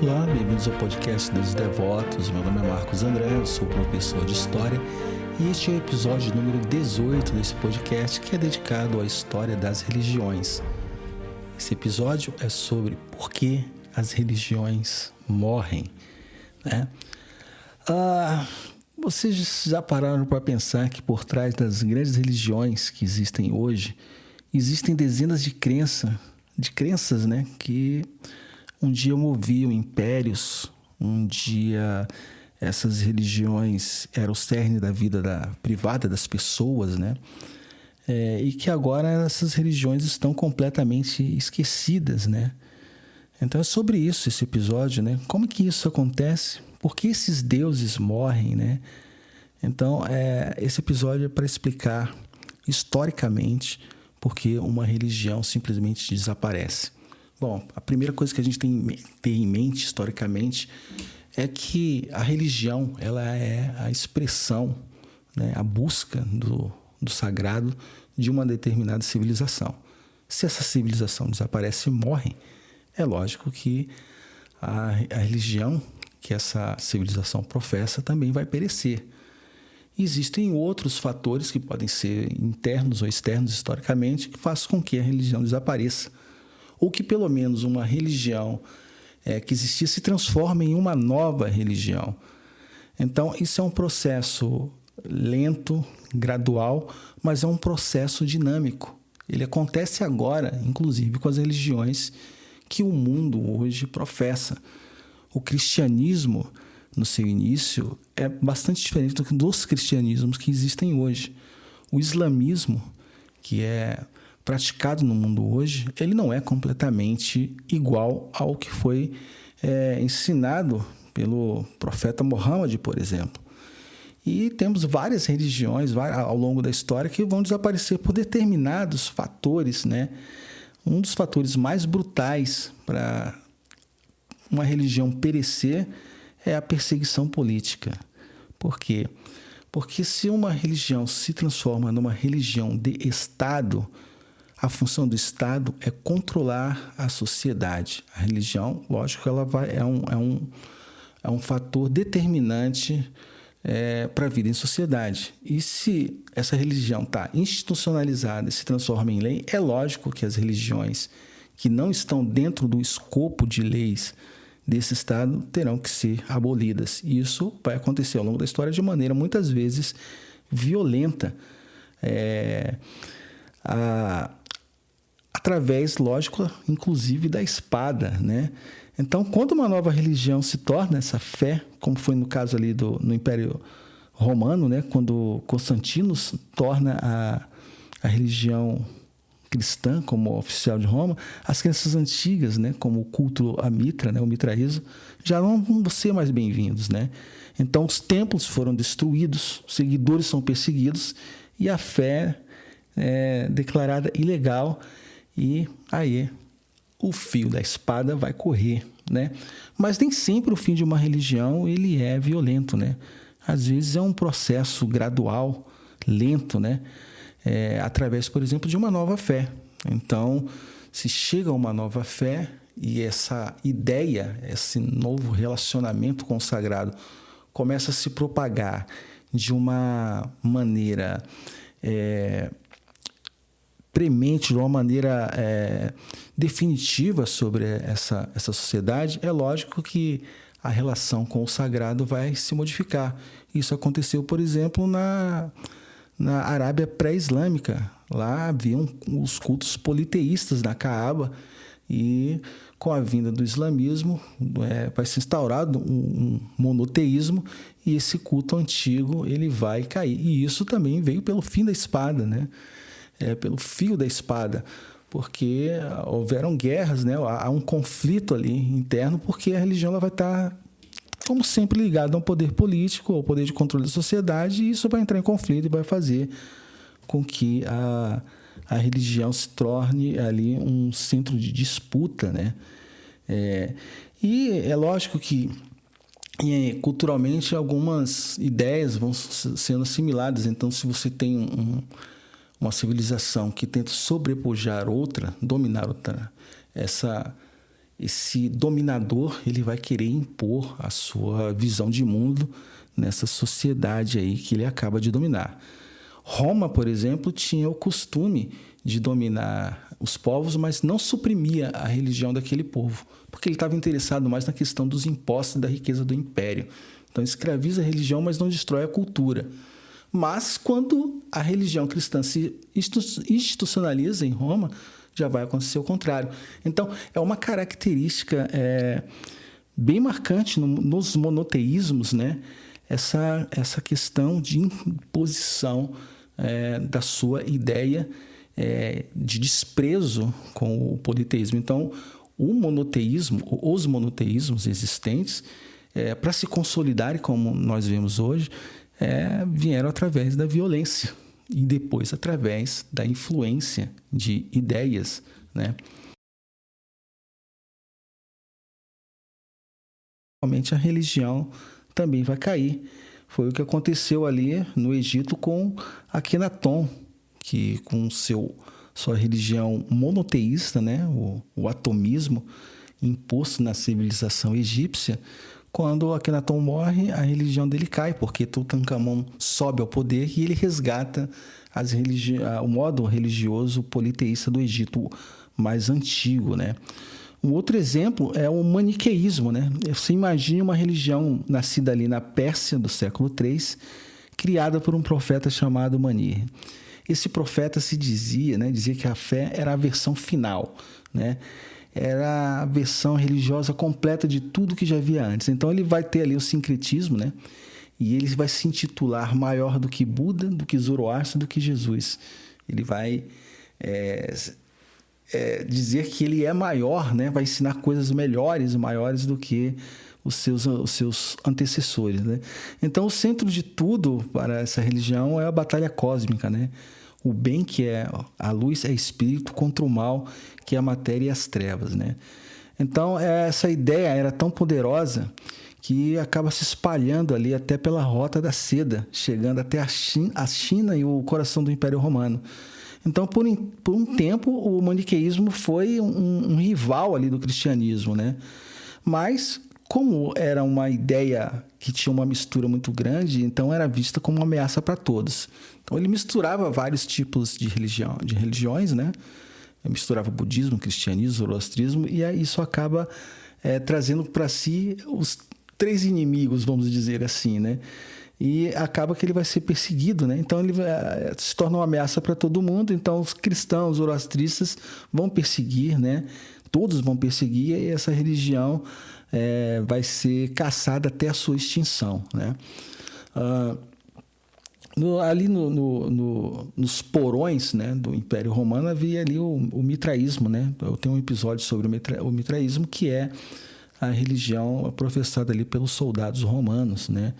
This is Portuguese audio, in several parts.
Olá, bem-vindos ao podcast dos Devotos. Meu nome é Marcos André, eu sou professor de História e este é o episódio número 18 desse podcast que é dedicado à história das religiões. Esse episódio é sobre por que as religiões morrem, né? Vocês já pararam para pensar que por trás das grandes religiões que existem hoje, existem dezenas de crenças, né, que um dia moviam impérios, um dia essas religiões eram o cerne da vida privada das pessoas, né? E que agora essas religiões estão completamente esquecidas, né? Então é sobre isso esse episódio, né? Como que isso acontece? Por que esses deuses morrem, né? Então esse episódio é para explicar historicamente por que uma religião simplesmente desaparece. Bom, a primeira coisa que a gente tem que ter em mente historicamente é que a religião ela é a expressão, né, a busca do sagrado de uma determinada civilização. Se essa civilização desaparece e morre, é lógico que a religião que essa civilização professa também vai perecer. Existem outros fatores que podem ser internos ou externos historicamente que fazem com que a religião desapareça. Ou que pelo menos uma religião que existia se transforme em uma nova religião. Então, isso é um processo lento, gradual, mas é um processo dinâmico. Ele acontece agora, inclusive, com as religiões que o mundo hoje professa. O cristianismo, no seu início, é bastante diferente dos cristianismos que existem hoje. O islamismo, que é praticado no mundo hoje, ele não é completamente igual ao que foi ensinado pelo profeta Muhammad, por exemplo. E temos várias religiões ao longo da história que vão desaparecer por determinados fatores, né? Um dos fatores mais brutais para uma religião perecer é a perseguição política. Por quê? Porque se uma religião se transforma numa religião de Estado, a função do Estado é controlar a sociedade. A religião, lógico, ela é um fator determinante para a vida em sociedade. E se essa religião está institucionalizada e se transforma em lei, é lógico que as religiões que não estão dentro do escopo de leis desse Estado terão que ser abolidas. E isso vai acontecer ao longo da história de maneira, muitas vezes, violenta. Através, lógico, inclusive da espada, né? Então, quando uma nova religião se torna essa fé, como foi no caso ali no Império Romano, né? Quando Constantino torna a religião cristã como oficial de Roma, as crenças antigas, né? Como o culto a Mitra, né? O mitraísmo, já não vão ser mais bem-vindos, né? Então, os templos foram destruídos, os seguidores são perseguidos e a fé é declarada ilegal. E aí o fio da espada vai correr, né? Mas nem sempre o fim de uma religião ele é violento, né? Às vezes é um processo gradual, lento, né? Através, por exemplo, de uma nova fé. Então, se chega a uma nova fé e essa ideia, esse novo relacionamento com o sagrado começa a se propagar de uma maneira premente, de uma maneira definitiva sobre essa sociedade, é lógico que a relação com o sagrado vai se modificar. Isso aconteceu, por exemplo, na Arábia pré-islâmica. Lá haviam os cultos politeístas na Caaba e com a vinda do islamismo vai ser instaurado um monoteísmo e esse culto antigo ele vai cair. E isso também veio pelo fim da espada, né? Pelo fio da espada, porque houveram guerras, né? Há um conflito ali interno, porque a religião ela vai estar, como sempre, ligada a um poder político, ao poder de controle da sociedade, e isso vai entrar em conflito e vai fazer com que a religião se torne ali um centro de disputa, né? E é lógico que culturalmente algumas ideias vão sendo assimiladas. Então, se você tem uma civilização que tenta sobrepujar outra, dominar outra, esse dominador, ele vai querer impor a sua visão de mundo nessa sociedade aí que ele acaba de dominar. Roma, por exemplo, tinha o costume de dominar os povos, mas não suprimia a religião daquele povo, porque ele estava interessado mais na questão dos impostos e da riqueza do império. Então, escraviza a religião, mas não destrói a cultura. Mas, quando a religião cristã se institucionaliza em Roma, já vai acontecer o contrário. Então, é uma característica bem marcante nos monoteísmos, né? Essa questão de imposição da sua ideia de desprezo com o politeísmo. Então, os monoteísmos existentes, para se consolidarem como nós vemos hoje, vieram através da violência e depois através da influência de ideias, né? Realmente a religião também vai cair. Foi o que aconteceu ali no Egito com Akenaton, que com sua religião monoteísta, né? o atomismo imposto na civilização egípcia. Quando Akenaton morre, a religião dele cai, porque Tutankhamon sobe ao poder e ele resgata o modo religioso politeísta do Egito mais antigo, né? Um outro exemplo é o maniqueísmo, né? Você imagina uma religião nascida ali na Pérsia do século III, criada por um profeta chamado Mani. Esse profeta dizia que a fé era a versão final, né? Era a versão religiosa completa de tudo que já havia antes. Então, ele vai ter ali o sincretismo, né? E ele vai se intitular maior do que Buda, do que Zoroastro, do que Jesus. Ele vai dizer que ele é maior, né? Vai ensinar coisas melhores e maiores do que os seus antecessores, né? Então, o centro de tudo para essa religião é a batalha cósmica, né? O bem, que é a luz, é espírito, contra o mal, que é a matéria e as trevas, né? Então, essa ideia era tão poderosa que acaba se espalhando ali até pela Rota da Seda, chegando até a China e o coração do Império Romano. Então, por um tempo, o maniqueísmo foi um rival ali do cristianismo, né? Mas, como era uma ideia que tinha uma mistura muito grande, então era vista como uma ameaça para todos. Então, ele misturava vários tipos de religiões, né? Ele misturava budismo, cristianismo, zoroastrismo, e aí isso acaba trazendo para si os três inimigos, vamos dizer assim, né? E acaba que ele vai ser perseguido, né? Então, ele se torna uma ameaça para todo mundo. Então, os cristãos, os zoroastristas vão perseguir, né? Todos vão perseguir, e essa religião vai ser caçada até a sua extinção, né? Ali nos porões, né, do Império Romano havia ali o mitraísmo, né? Eu tenho um episódio sobre o mitraísmo, que é a religião professada ali pelos soldados romanos, né?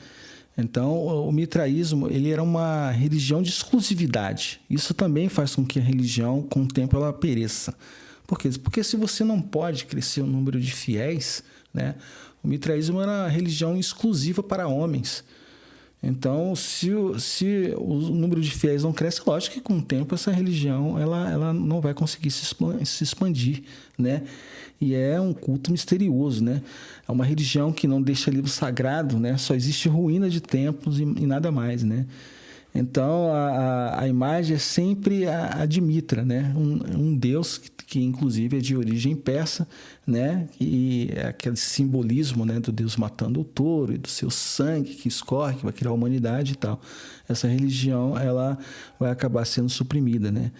Então, o mitraísmo, ele era uma religião de exclusividade. Isso também faz com que a religião, com o tempo, ela pereça. Por quê? Porque se você não pode crescer o número de fiéis, né? O mitraísmo era uma religião exclusiva para homens. Então, se o número de fiéis não cresce, lógico que com o tempo essa religião ela não vai conseguir se expandir, né? E é um culto misterioso, né? É uma religião que não deixa livro sagrado, né? Só existe ruína de templos e nada mais, né? Então, a imagem é sempre a de Mitra, né? Um deus que inclusive é de origem persa, né? E é aquele simbolismo, né, do Deus matando o touro e do seu sangue que escorre, que vai criar a humanidade e tal. Essa religião, ela vai acabar sendo suprimida, né?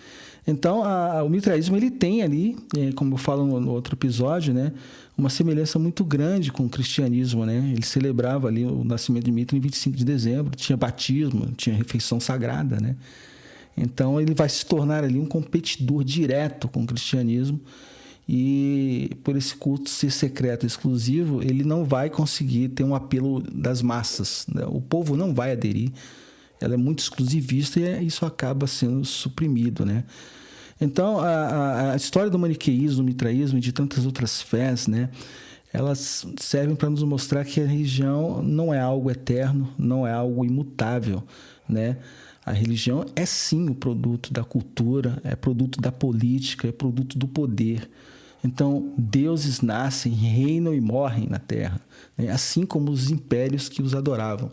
Então, o mitraísmo, ele tem ali, como eu falo no outro episódio, né, uma semelhança muito grande com o cristianismo, né? Ele celebrava ali o nascimento de Mitra em 25 de dezembro, tinha batismo, tinha refeição sagrada, né? Então, ele vai se tornar ali um competidor direto com o cristianismo, e por esse culto ser secreto e exclusivo, ele não vai conseguir ter um apelo das massas, né? O povo não vai aderir, ela é muito exclusivista e isso acaba sendo suprimido, né? Então, a história do maniqueísmo, do mitraísmo e de tantas outras fés, né, elas servem para nos mostrar que a religião não é algo eterno, não é algo imutável, né? A religião é sim o produto da cultura, é produto da política, é produto do poder. Então, deuses nascem, reinam e morrem na Terra, né? Assim como os impérios que os adoravam.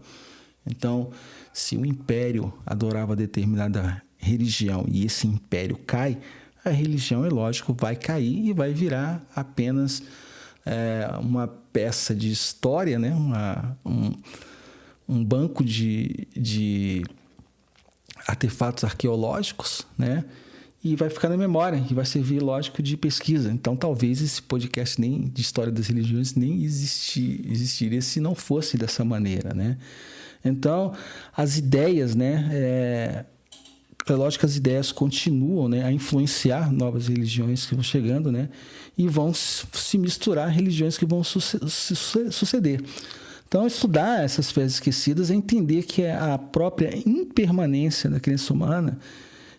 Então, se um império adorava determinada religião e esse império cai, a religião, é lógico, vai cair e vai virar apenas uma peça de história, né? Um banco de artefatos arqueológicos, né? E vai ficar na memória e vai servir, lógico, de pesquisa. Então, talvez esse podcast nem de história das religiões nem existiria se não fosse dessa maneira, né? Então, as ideias, né? É lógico que as ideias continuam, né, a influenciar novas religiões que vão chegando, né, e vão se misturar a religiões que vão suceder. Então, estudar essas fés esquecidas é entender que a própria impermanência da crença humana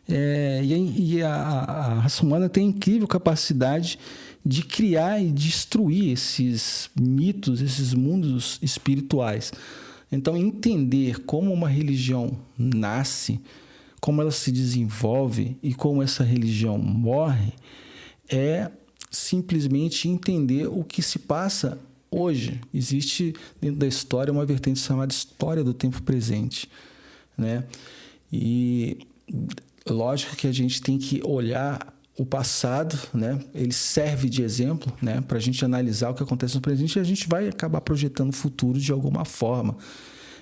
e a raça humana tem a incrível capacidade de criar e destruir esses mitos, esses mundos espirituais. Então, entender como uma religião nasce, como ela se desenvolve e como essa religião morre, é simplesmente entender o que se passa hoje. Existe dentro da história uma vertente chamada história do tempo presente, né? E lógico que a gente tem que olhar o passado, né? Ele serve de exemplo, né? Para a gente analisar o que acontece no presente e a gente vai acabar projetando o futuro de alguma forma.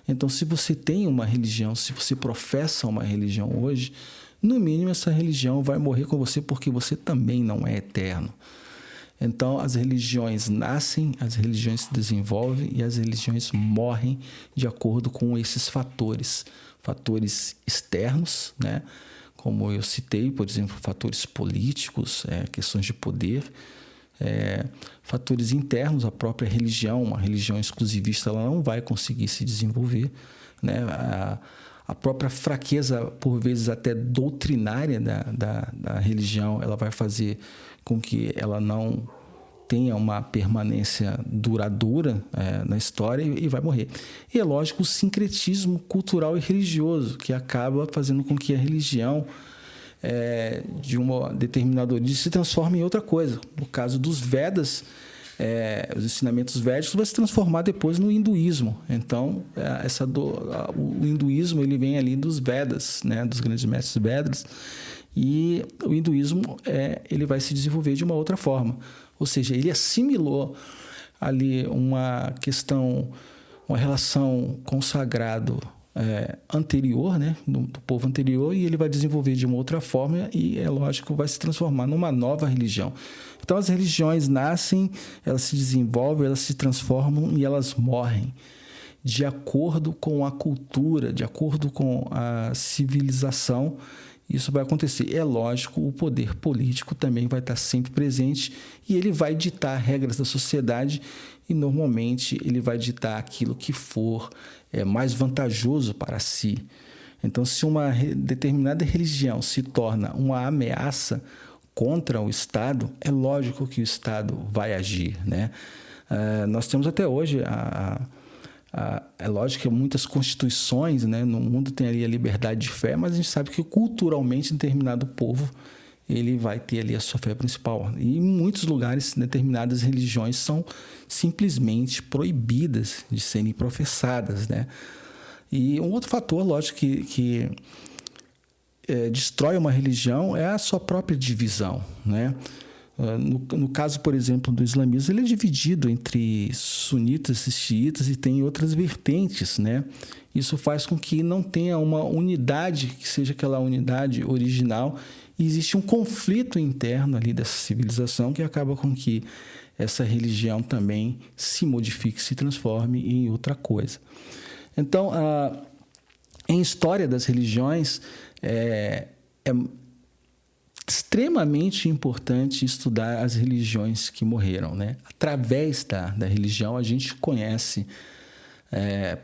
Então, se você tem uma religião, se você professa uma religião hoje, no mínimo essa religião vai morrer com você porque você também não é eterno. Então, as religiões nascem, as religiões se desenvolvem e as religiões morrem de acordo com esses fatores. Fatores externos, né? Como eu citei, por exemplo, fatores políticos, questões de poder. Fatores internos, a própria religião, uma religião exclusivista, ela não vai conseguir se desenvolver, né? A própria fraqueza, por vezes até doutrinária da religião, ela vai fazer com que ela não tenha uma permanência duradoura na história e vai morrer. E é lógico o sincretismo cultural e religioso, que acaba fazendo com que a religião de uma determinada origem se transforma em outra coisa. No caso dos Vedas, os ensinamentos védicos vai se transformar depois no hinduísmo. Então, o hinduísmo ele vem ali dos Vedas, né, dos grandes mestres Vedas, e o hinduísmo ele vai se desenvolver de uma outra forma. Ou seja, ele assimilou ali uma questão, uma relação com o sagrado anterior, né, do povo anterior, e ele vai desenvolver de uma outra forma e, é lógico, vai se transformar numa nova religião. Então, as religiões nascem, elas se desenvolvem, elas se transformam e elas morrem de acordo com a cultura, de acordo com a civilização. Isso vai acontecer. É lógico, o poder político também vai estar sempre presente e ele vai ditar regras da sociedade e, normalmente, ele vai ditar aquilo que for mais vantajoso para si. Então, se uma determinada religião se torna uma ameaça contra o Estado, é lógico que o Estado vai agir, né? Nós temos até hoje é lógico que muitas constituições, né, no mundo tem ali a liberdade de fé, mas a gente sabe que culturalmente determinado povo ele vai ter ali a sua fé principal. E em muitos lugares, determinadas religiões são simplesmente proibidas de serem professadas, né? E um outro fator, lógico, que destrói uma religião é a sua própria divisão, né? No caso, por exemplo, do islamismo, ele é dividido entre sunitas e xiitas e tem outras vertentes, né? Isso faz com que não tenha uma unidade, que seja aquela unidade original, e existe um conflito interno ali dessa civilização que acaba com que essa religião também se modifique, se transforme em outra coisa. Então, em história das religiões, é extremamente importante estudar as religiões que morreram, né? Através da religião, a gente conhece,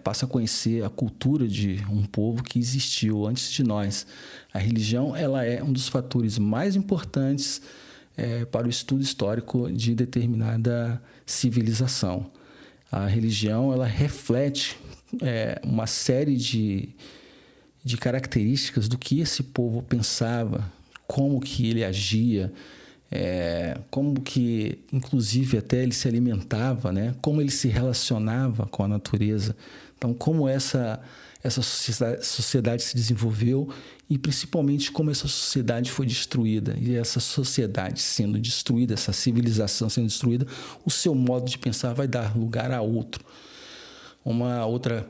passa a conhecer a cultura de um povo que existiu antes de nós. A religião ela é um dos fatores mais importantes para o estudo histórico de determinada civilização. A religião ela reflete uma série de características do que esse povo pensava, como que ele agia, como que, inclusive, até ele se alimentava, né? Como ele se relacionava com a natureza. Então, como essa sociedade se desenvolveu e, principalmente, como essa sociedade foi destruída. E essa sociedade sendo destruída, essa civilização sendo destruída, o seu modo de pensar vai dar lugar a outro. Uma outra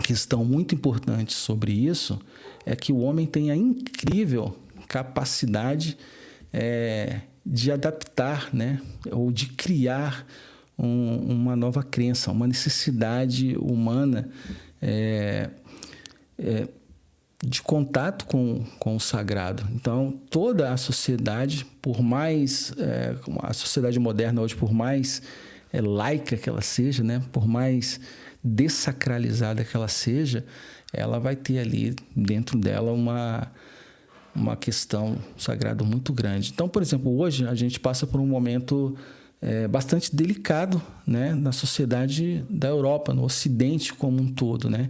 questão muito importante sobre isso é que o homem tem a incrível capacidade de adaptar, né? Ou de criar uma nova crença, uma necessidade humana de contato com o sagrado. Então, toda a sociedade, por mais... a sociedade moderna hoje, por mais laica que ela seja, né? Por mais dessacralizada que ela seja, ela vai ter ali dentro dela uma questão sagrada muito grande. Então, por exemplo, hoje a gente passa por um momento bastante delicado, né, na sociedade da Europa, no Ocidente como um todo, né,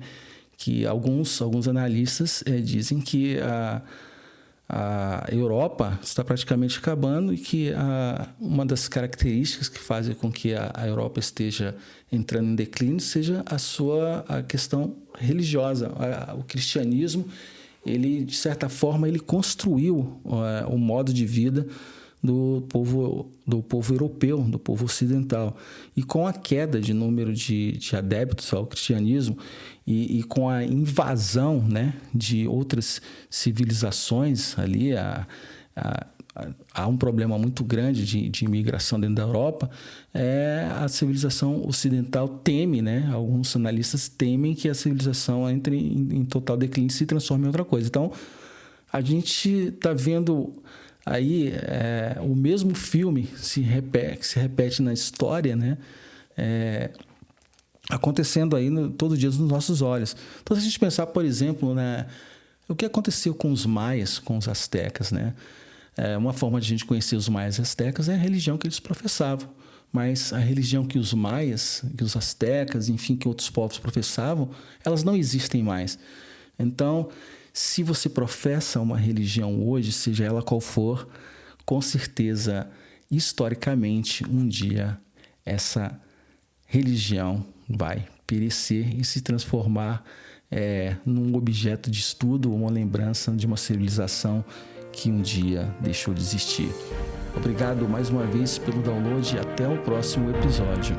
que alguns analistas dizem que a Europa está praticamente acabando e que uma das características que fazem com que a Europa esteja entrando em declínio seja a questão religiosa. O cristianismo, ele, de certa forma, ele construiu o modo de vida do povo europeu, do povo ocidental. E com a queda de número de adeptos ao cristianismo e com a invasão, né, de outras civilizações ali, há um problema muito grande de imigração dentro da Europa. A civilização ocidental teme, né, alguns analistas temem que a civilização entre em total declínio e se transforme em outra coisa. Então, a gente está vendo aí o mesmo filme que se repete na história, né? Acontecendo aí todo dia nos nossos olhos. Então, se a gente pensar, por exemplo, o que aconteceu com os maias, com os astecas, né? Uma forma de a gente conhecer os maias e astecas é a religião que eles professavam. Mas a religião que os maias, que os astecas, enfim, que outros povos professavam, elas não existem mais. Então, se você professa uma religião hoje, seja ela qual for, com certeza, historicamente, um dia, essa religião vai perecer e se transformar num objeto de estudo, uma lembrança de uma civilização que um dia deixou de existir. Obrigado mais uma vez pelo download e até o próximo episódio.